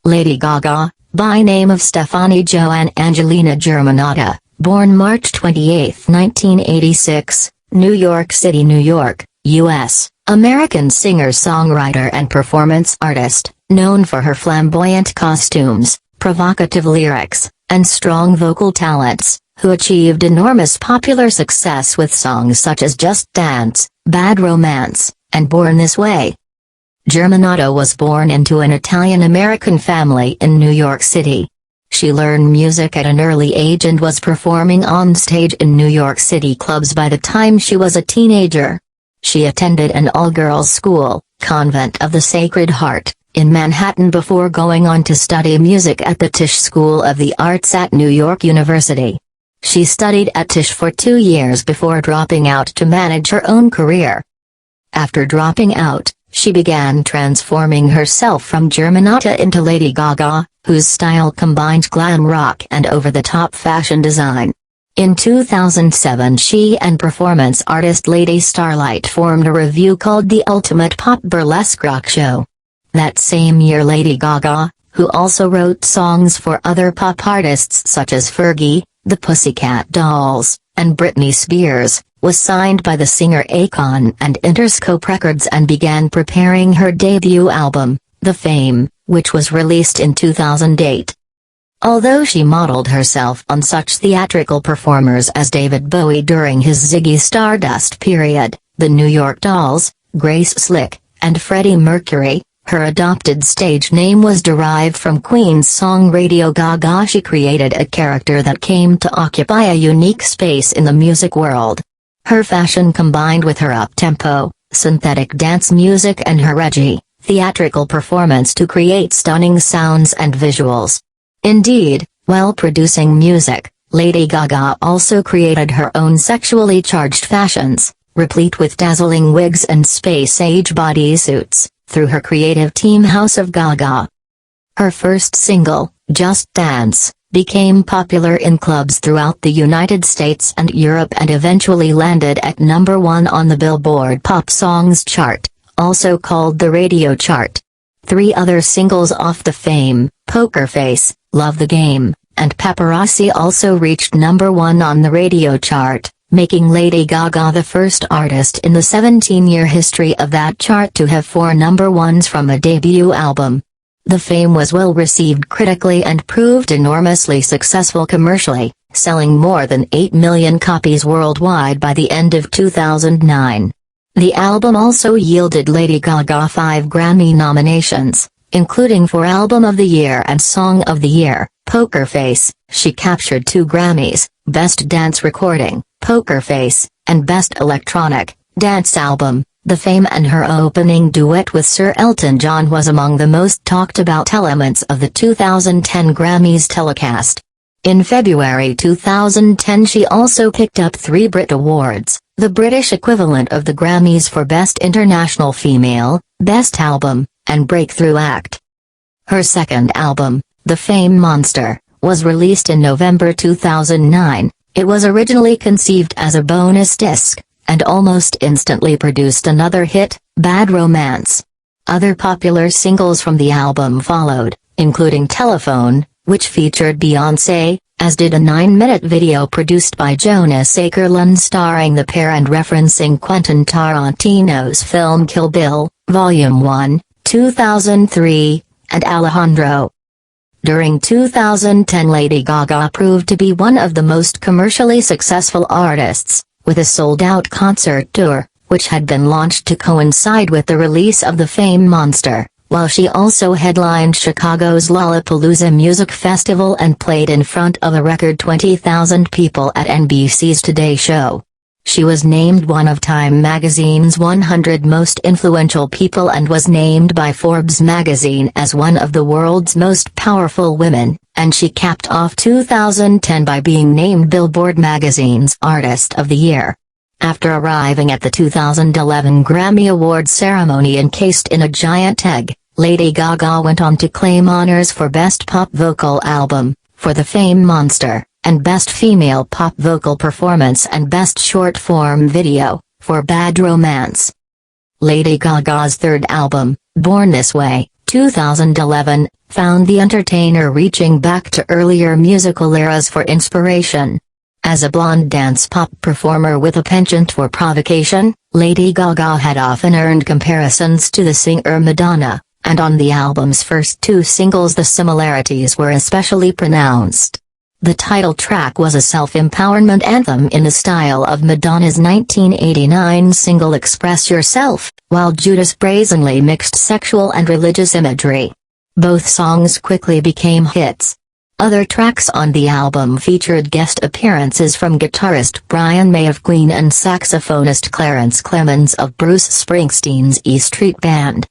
Lady Gaga, by name of Stefani Joanne Angelina Germanotta, born March 28, 1986, New York City, New York, U.S., American singer-songwriter and performance artist, known for her flamboyant costumes, provocative lyrics, and strong vocal talents, who achieved enormous popular success with songs such as Just Dance, Bad Romance, and Born This Way. Germanotta was born into an Italian-American family in New York City. She learned music at an early age and was performing on stage in New York City clubs by the time she was a teenager. She attended an all-girls school, Convent of the Sacred Heart, in Manhattan before going on to study music at the Tisch School of the Arts at New York University. She studied at Tisch for 2 years before dropping out to manage her own career. After dropping out, she began transforming herself from Germanotta into Lady Gaga, whose style combined glam rock and over-the-top fashion design. In 2007 she and performance artist Lady Starlight formed a revue called The Ultimate Pop Burlesque Rock Show. That same year Lady Gaga, who also wrote songs for other pop artists such as Fergie, the Pussycat Dolls, and Britney Spears, was signed by the singer Akon and Interscope Records and began preparing her debut album, The Fame, which was released in 2008. Although she modeled herself on such theatrical performers as David Bowie during his Ziggy Stardust period, the New York Dolls, Grace Slick, and Freddie Mercury, her adopted stage name was derived from Queen's song Radio Gaga. She created a character that came to occupy a unique space in the music world. Her fashion combined with her up-tempo, synthetic dance music and her edgy, theatrical performance to create stunning sounds and visuals. Indeed, while producing music, Lady Gaga also created her own sexually charged fashions, replete with dazzling wigs and space-age bodysuits, through her creative team House of Gaga. Her first single, Just Dance, became popular in clubs throughout the United States and Europe and eventually landed at #1 on the Billboard Pop Songs chart, also called the radio chart. 3 other singles off The Fame, Poker Face, Love the Game, and Paparazzi also reached #1 on the radio chart, making Lady Gaga the first artist in the 17-year history of that chart to have 4 #1s from a debut album. The Fame was well received critically and proved enormously successful commercially, selling more than 8 million copies worldwide by the end of 2009. The album also yielded Lady Gaga 5 Grammy nominations, including for Album of the Year and Song of the Year. Poker Face, she captured 2 Grammys, Best Dance Recording, Poker Face, and Best Electronic Dance Album. The Fame and her opening duet with Sir Elton John was among the most talked about elements of the 2010 Grammys telecast. In February 2010 she also picked up 3 Brit Awards, the British equivalent of the Grammys for Best International Female, Best Album, and Breakthrough Act. Her second album, The Fame Monster, was released in November 2009. It was originally conceived as a bonus disc, and almost instantly produced another hit, Bad Romance. Other popular singles from the album followed, including Telephone, which featured Beyoncé, as did a 9-minute video produced by Jonas Akerlund starring the pair and referencing Quentin Tarantino's film Kill Bill, Volume 1, 2003, and Alejandro. During 2010 Lady Gaga proved to be one of the most commercially successful artists, with a sold-out concert tour, which had been launched to coincide with the release of The Fame Monster, while she also headlined Chicago's Lollapalooza Music Festival and played in front of a record 20,000 people at NBC's Today Show. She was named one of Time magazine's 100 most influential people and was named by Forbes magazine as one of the world's most powerful women, and she capped off 2010 by being named Billboard magazine's Artist of the Year. After arriving at the 2011 Grammy Awards ceremony encased in a giant egg, Lady Gaga went on to claim honors for Best Pop Vocal Album, for The Fame Monster, and Best Female Pop Vocal Performance and Best Short-Form Video, for Bad Romance. Lady Gaga's third album, Born This Way, 2011, found the entertainer reaching back to earlier musical eras for inspiration. As a blonde dance pop performer with a penchant for provocation, Lady Gaga had often earned comparisons to the singer Madonna, and on the album's first two singles the similarities were especially pronounced. The title track was a self-empowerment anthem in the style of Madonna's 1989 single Express Yourself, while Judas brazenly mixed sexual and religious imagery. Both songs quickly became hits. Other tracks on the album featured guest appearances from guitarist Brian May of Queen and saxophonist Clarence Clemons of Bruce Springsteen's E Street Band.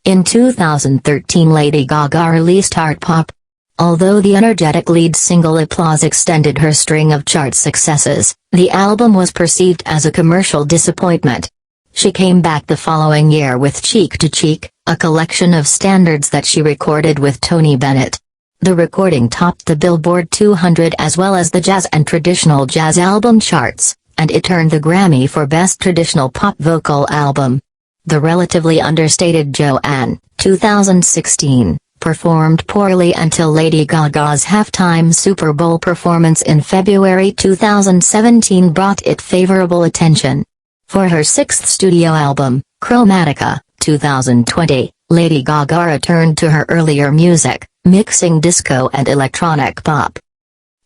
In 2013 Lady Gaga released Art Pop. Although the energetic lead single Applause extended her string of chart successes, the album was perceived as a commercial disappointment. She came back the following year with Cheek to Cheek, a collection of standards that she recorded with Tony Bennett. The recording topped the Billboard 200 as well as the jazz and traditional jazz album charts, and it earned the Grammy for Best Traditional Pop Vocal Album. The relatively understated Joanne, 2016, performed poorly until Lady Gaga's halftime Super Bowl performance in February 2017 brought it favorable attention. For her sixth studio album, Chromatica, 2020, Lady Gaga returned to her earlier music, mixing disco and electronic pop.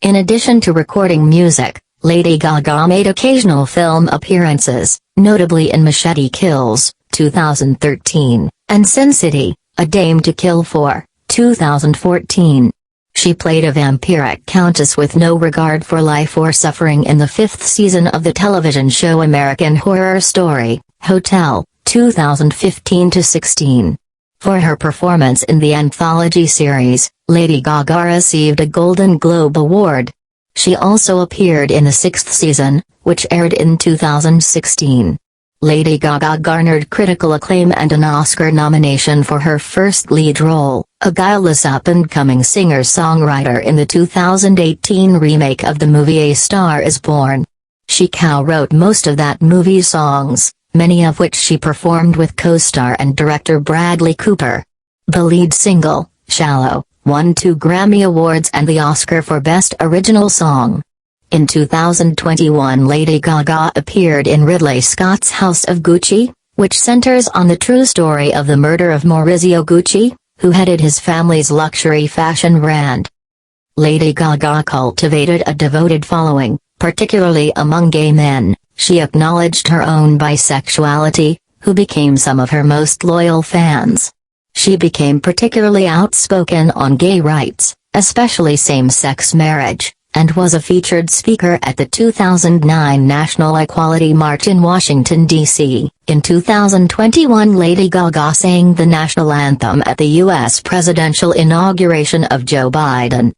In addition to recording music, Lady Gaga made occasional film appearances, notably in Machete Kills, 2013, and Sin City, A Dame to Kill For, 2014. She played a vampiric countess with no regard for life or suffering in the fifth season of the television show American Horror Story, Hotel, 2015-16. For her performance in the anthology series, Lady Gaga received a Golden Globe Award. She also appeared in the sixth season, which aired in 2016. Lady Gaga garnered critical acclaim and an Oscar nomination for her first lead role, a guileless up-and-coming singer-songwriter in the 2018 remake of the movie A Star Is Born. She co-wrote most of that movie's songs, many of which she performed with co-star and director Bradley Cooper. The lead single, Shallow, won 2 Grammy Awards and the Oscar for Best Original Song. In 2021 Lady Gaga appeared in Ridley Scott's House of Gucci, which centers on the true story of the murder of Maurizio Gucci, who headed his family's luxury fashion brand. Lady Gaga cultivated a devoted following, particularly among gay men. She acknowledged her own bisexuality, who became some of her most loyal fans. She became particularly outspoken on gay rights, especially same-sex marriage, and was a featured speaker at the 2009 National Equality March in Washington, D.C. In 2021 Lady Gaga sang the national anthem at the U.S. presidential inauguration of Joe Biden.